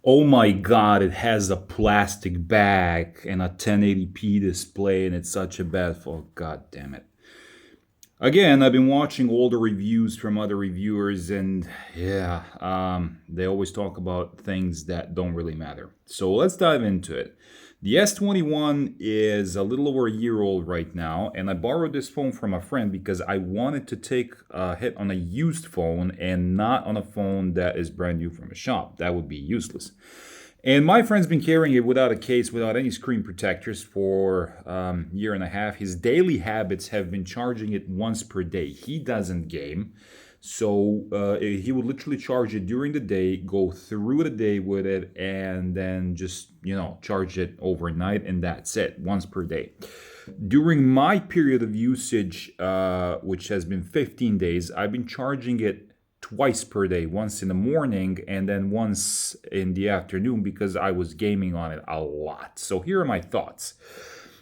Oh my god, it has a plastic back and a 1080p display, and it's such a bad phone. God damn it. Again, I've been watching older reviews from other reviewers, and yeah, they always talk about things that don't really matter. So let's dive into it. The S21 is a little over a year old right now, and I borrowed this phone from a friend because I wanted to take a hit on a used phone and not on a phone that is brand new from a shop. That would be useless. And my friend's been carrying it without a case, without any screen protectors for year and a half. His daily habits have been charging it once per day. He doesn't game. So he would literally charge it during the day, go through the day with it, and then just, charge it overnight, and that's it, once per day. During my period of usage, which has been 15 days, I've been charging it twice per day, once in the morning and then once in the afternoon because I was gaming on it a lot. So here are my thoughts.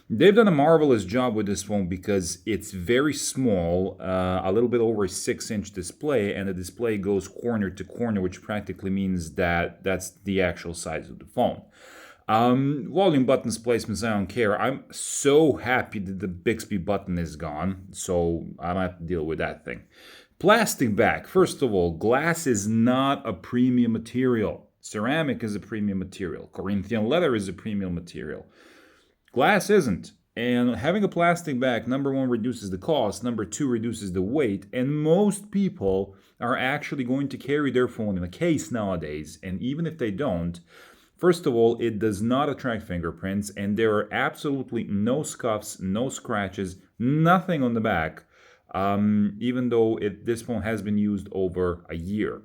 They've done a marvelous job with this phone because it's very small, a little bit over a 6-inch display, and the display goes corner to corner, which practically means that that's the actual size of the phone. Volume buttons placements, I don't care. I'm so happy that the Bixby button is gone, so I don't have to deal with that thing. Plastic back. First of all, glass is not a premium material. Ceramic is a premium material. Corinthian leather is a premium material. Glass isn't. And having a plastic back, number one, reduces the cost, number two, reduces the weight, and most people are actually going to carry their phone in a case nowadays. And even if they don't, first of all, it does not attract fingerprints, and there are absolutely no scuffs, no scratches, nothing on the back, even though this phone has been used over a year.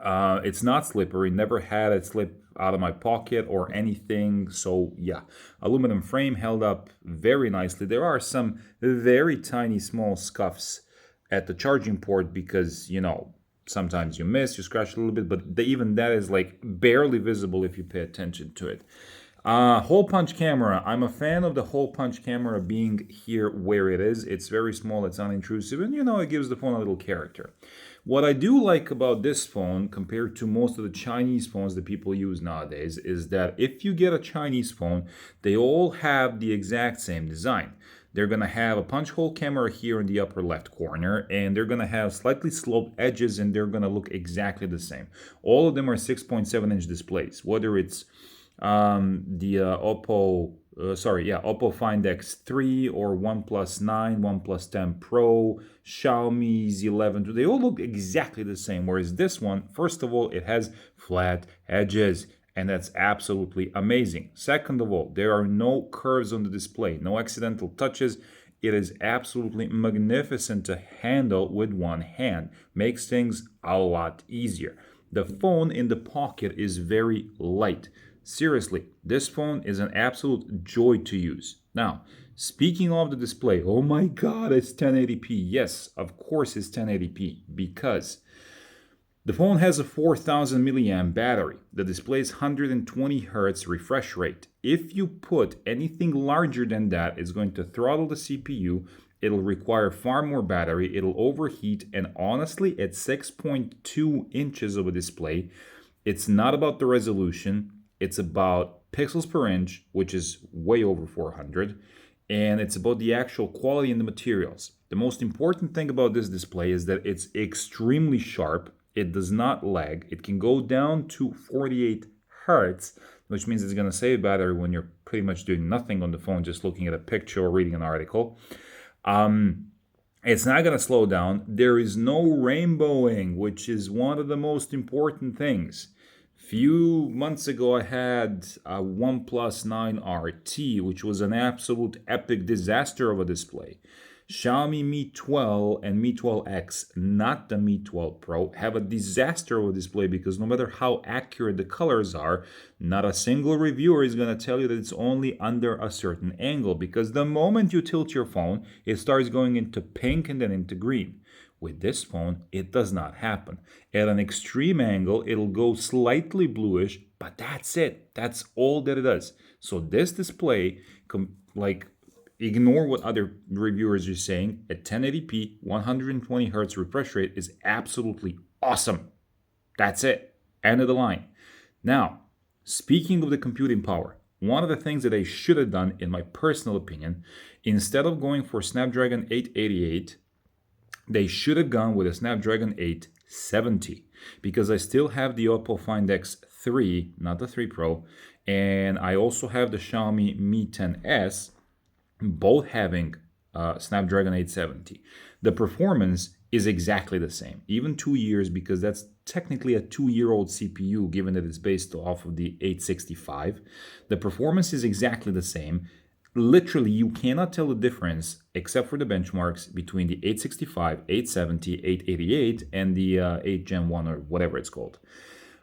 It's not slippery, never had it slip out of my pocket or anything. So yeah, aluminum frame held up very nicely. There are some very tiny small scuffs at the charging port because, sometimes you miss, you scratch a little bit, but even that is like barely visible if you pay attention to it. Hole punch camera. I'm a fan of the hole punch camera being here where it is. It's very small, it's unintrusive, and it gives the phone a little character. What I do like about this phone compared to most of the Chinese phones that people use nowadays is that if you get a Chinese phone, they all have the exact same design. They're going to have a punch hole camera here in the upper left corner, and they're going to have slightly sloped edges, and they're going to look exactly the same. All of them are 6.7-inch displays, whether it's the Oppo Find X3 or OnePlus 9, OnePlus 10 Pro, Xiaomi Z11. They all look exactly the same. Whereas this one, first of all, it has flat edges, and that's absolutely amazing. Second of all, there are no curves on the display, no accidental touches. It is absolutely magnificent to handle with one hand. Makes things a lot easier. The phone in the pocket is very light. Seriously, this phone is an absolute joy to use. Now, speaking of the display, oh my god, it's 1080p. Yes, of course it's 1080p because the phone has a 4000 milliamp battery. The display is 120 Hz refresh rate. If you put anything larger than that, it's going to throttle the CPU. It'll require far more battery. It'll overheat. And honestly, at 6.2 inches of a display, it's not about the resolution. It's about pixels per inch, which is way over 400, and it's about the actual quality and the materials. The most important thing about this display is that it's extremely sharp. It does not lag. It can go down to 48 hertz, which means it's going to save battery when you're pretty much doing nothing on the phone, just looking at a picture or reading an article. It's not going to slow down. There is no rainbowing, which is one of the most important things. Few months ago, I had a OnePlus 9 RT, which was an absolute epic disaster of a display. Xiaomi Mi 12 and Mi 12X, not the Mi 12 Pro, have a disaster of a display because no matter how accurate the colors are, not a single reviewer is going to tell you that it's only under a certain angle because the moment you tilt your phone, it starts going into pink and then into green. With this phone, it does not happen. At an extreme angle, it'll go slightly bluish, but that's it. That's all that it does. So this display, ignore what other reviewers are saying. At 1080p, 120 Hz refresh rate is absolutely awesome. That's it. End of the line. Now, speaking of the computing power, one of the things that they should have done, in my personal opinion, instead of going for Snapdragon 888, they should have gone with a Snapdragon 870, because I still have the Oppo Find X3, not the 3 Pro, and I also have the Xiaomi Mi 10s, both having Snapdragon 870. The performance is exactly the same, even 2 years, because that's technically a 2-year-old CPU, given that it's based off of the 865. The performance is exactly the same. Literally, you cannot tell the difference, except for the benchmarks, between the 865, 870, 888, and the 8 Gen 1, or whatever it's called.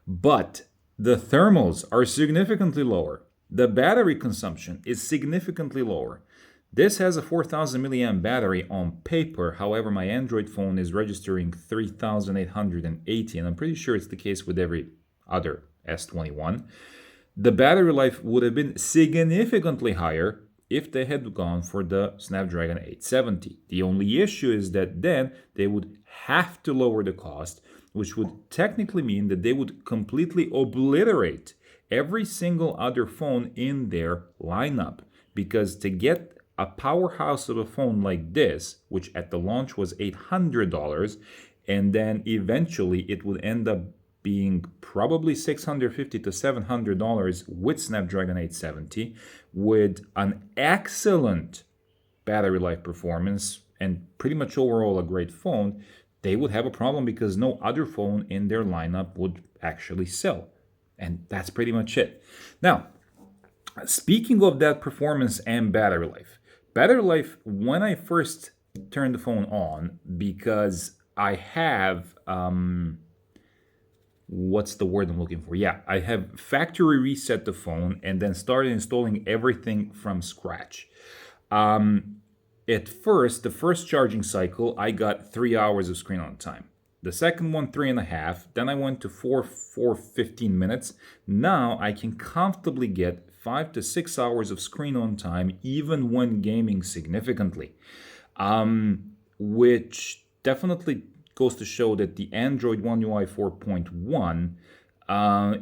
But the thermals are significantly lower. The battery consumption is significantly lower. This has a 4,000 milliamp battery on paper. However, my Android phone is registering 3,880, and I'm pretty sure it's the case with every other S21. The battery life would have been significantly higher if they had gone for the Snapdragon 870. The only issue is that then they would have to lower the cost, which would technically mean that they would completely obliterate every single other phone in their lineup. Because to get a powerhouse of a phone like this, which at the launch was $800, and then eventually it would end up being probably $650 to $700 with Snapdragon 870, with an excellent battery life performance and pretty much overall a great phone, they would have a problem because no other phone in their lineup would actually sell. And that's pretty much it. Now, speaking of that performance and battery life, when I first turned the phone on, because I have, what's the word I'm looking for? Yeah, I have factory reset the phone and then started installing everything from scratch. At first, the first charging cycle, I got 3 hours of screen on time. The second one, 3.5. Then I went to 15 minutes. Now I can comfortably get 5 to 6 hours of screen on time, even when gaming significantly, which definitely goes to show that the Android One UI 4.1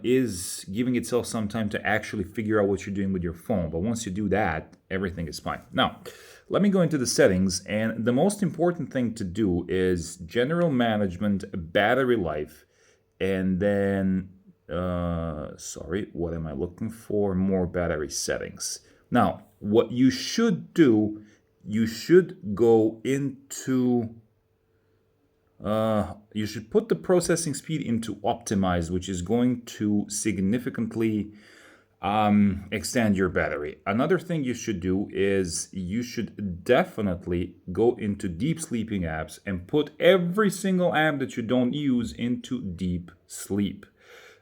is giving itself some time to actually figure out what you're doing with your phone. But once you do that, everything is fine. Now, let me go into the settings, and the most important thing to do is general management, battery life, and then what am I looking for? More battery settings. Now, what you should do, you should go into, you should put the processing speed into optimized, which is going to significantly extend your battery. Another thing you should do is you should definitely go into deep sleeping apps and put every single app that you don't use into deep sleep,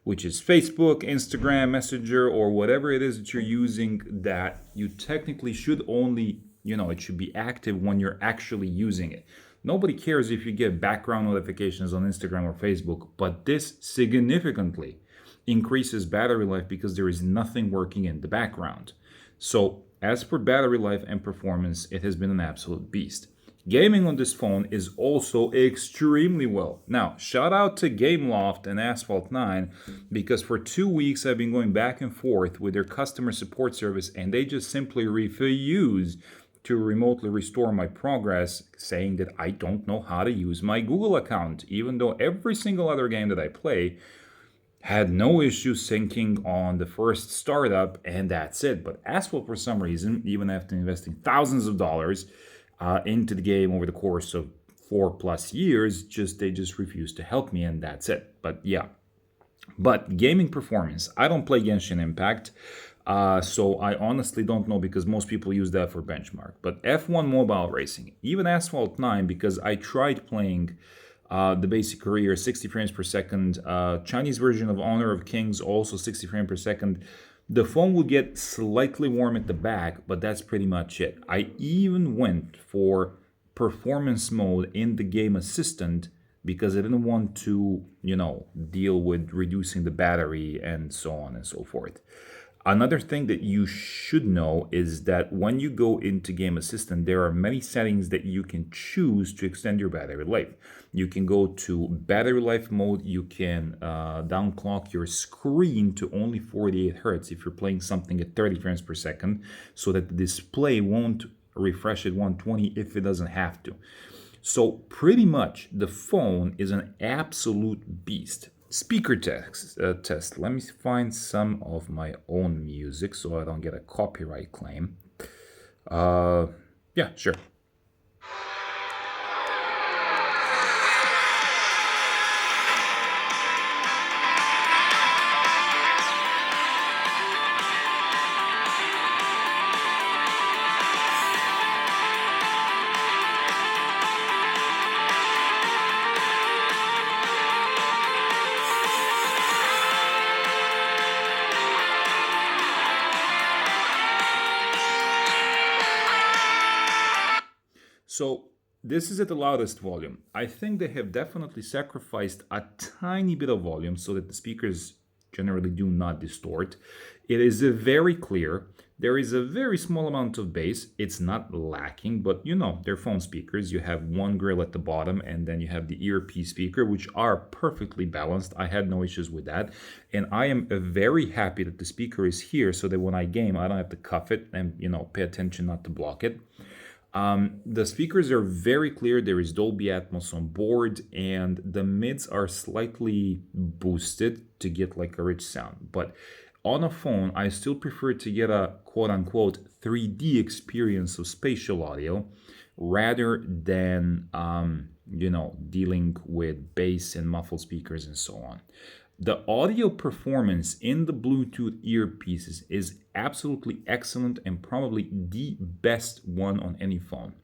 which is Facebook, Instagram, Messenger, or whatever it is that you're using that you technically should only, it should be active when you're actually using it. Nobody cares if you get background notifications on Instagram or Facebook, but this significantly increases battery life because there is nothing working in the background. So as for battery life and performance, it has been an absolute beast. Gaming on this phone is also extremely well. Now, shout out to Gameloft and Asphalt 9, because for 2 weeks I've been going back and forth with their customer support service, and they just simply refuse to remotely restore my progress, saying that I don't know how to use my Google account, even though every single other game that I play had no issue syncing on the first startup, and that's it. But Asphalt, for some reason, even after investing thousands of dollars into the game over the course of 4+ years, they just refuse to help me, and that's it. But yeah. But gaming performance, I don't play Genshin Impact, so I honestly don't know, because most people use that for benchmark. But F1 mobile racing, even Asphalt 9, because I tried playing the basic career, 60 frames per second, Chinese version of Honor of Kings, also 60 frames per second. The phone will get slightly warm at the back, but that's pretty much it. I even went for performance mode in the game assistant because I didn't want to, deal with reducing the battery and so on and so forth. Another thing that you should know is that when you go into Game Assistant, there are many settings that you can choose to extend your battery life. You can go to battery life mode. You can downclock your screen to only 48 hertz if you're playing something at 30 frames per second, so that the display won't refresh at 120 if it doesn't have to. So pretty much the phone is an absolute beast. Speaker test. Let me find some of my own music so I don't get a copyright claim. Yeah, sure. So this is at the loudest volume. I think they have definitely sacrificed a tiny bit of volume so that the speakers generally do not distort. It is very clear. There is a very small amount of bass. It's not lacking, but you know, they're phone speakers. You have one grill at the bottom and then you have the earpiece speaker, which are perfectly balanced. I had no issues with that. And I am very happy that the speaker is here so that when I game, I don't have to cuff it and, you know, pay attention not to block it. The speakers are very clear. There is Dolby Atmos on board, and the mids are slightly boosted to get like a rich sound. But on a phone, I still prefer to get a quote-unquote 3D experience of spatial audio rather than, you know, dealing with bass and muffled speakers and so on. The audio performance in the Bluetooth earpieces is absolutely excellent and probably the best one on any phone.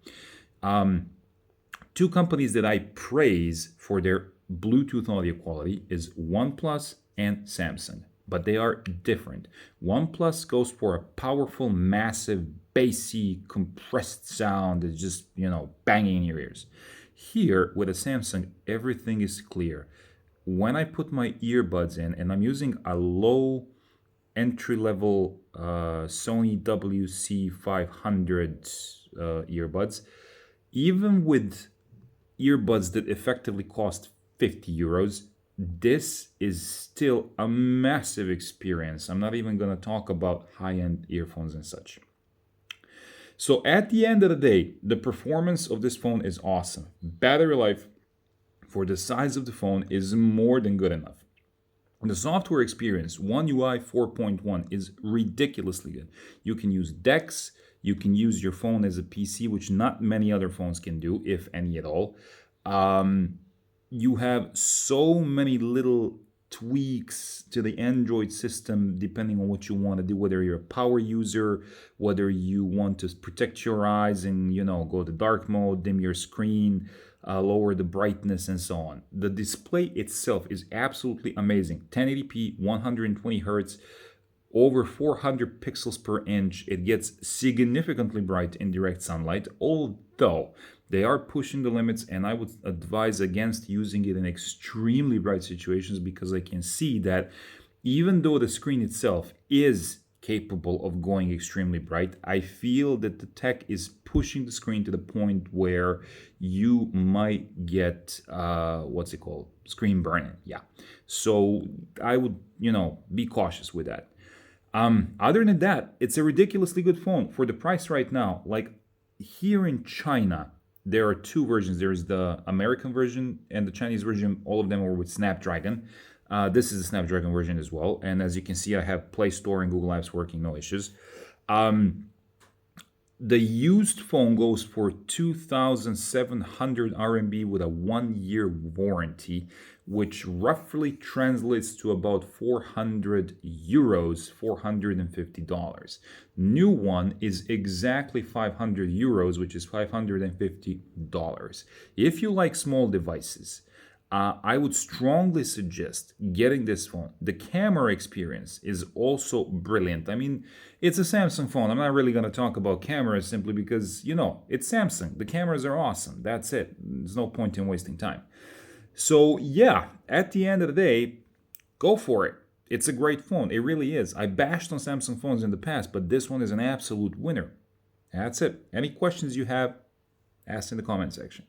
Two companies that I praise for their Bluetooth audio quality is OnePlus and Samsung, but they are different. OnePlus goes for a powerful, massive, bassy, compressed sound that's just, you know, banging in your ears. Here with a Samsung, everything is clear. When I put my earbuds in, and I'm using a low entry-level Sony WC500 earbuds, even with earbuds that effectively cost 50 euros, this is still a massive experience. I'm not even going to talk about high-end earphones and such. So at the end of the day, the performance of this phone is awesome. Battery life for the size of the phone is more than good enough. The software experience, One UI 4.1, is ridiculously good. You can use DeX, you can use your phone as a PC, which not many other phones can do, if any at all. You have so many little tweaks to the Android system depending on what you want to do, whether you're a power user, whether you want to protect your eyes and, you know, go to dark mode, dim your screen, lower the brightness and so on. The display itself is absolutely amazing. 1080p, 120 hertz, over 400 pixels per inch. It gets significantly bright in direct sunlight, although they are pushing the limits, and I would advise against using it in extremely bright situations because I can see that even though the screen itself is capable of going extremely bright, I feel that the tech is pushing the screen to the point where you might get what's it called, screen burning. Yeah, so I would, you know, be cautious with that. Other than that, it's a ridiculously good phone for the price right now. Like here in China, there are two versions. There is the American version and the Chinese version. All of them are with Snapdragon. This is the Snapdragon version as well. And as you can see, I have Play Store and Google Apps working, no issues. The used phone goes for 2,700 RMB with a 1-year warranty, which roughly translates to about 400 euros, $450. New one is exactly 500 euros, which is $550. If you like small devices, I would strongly suggest getting this phone. The camera experience is also brilliant. I mean, it's a Samsung phone. I'm not really going to talk about cameras simply because, you know, it's Samsung. The cameras are awesome. That's it. There's no point in wasting time. So, yeah, at the end of the day, go for it. It's a great phone. It really is. I bashed on Samsung phones in the past, but this one is an absolute winner. That's it. Any questions you have, ask in the comment section.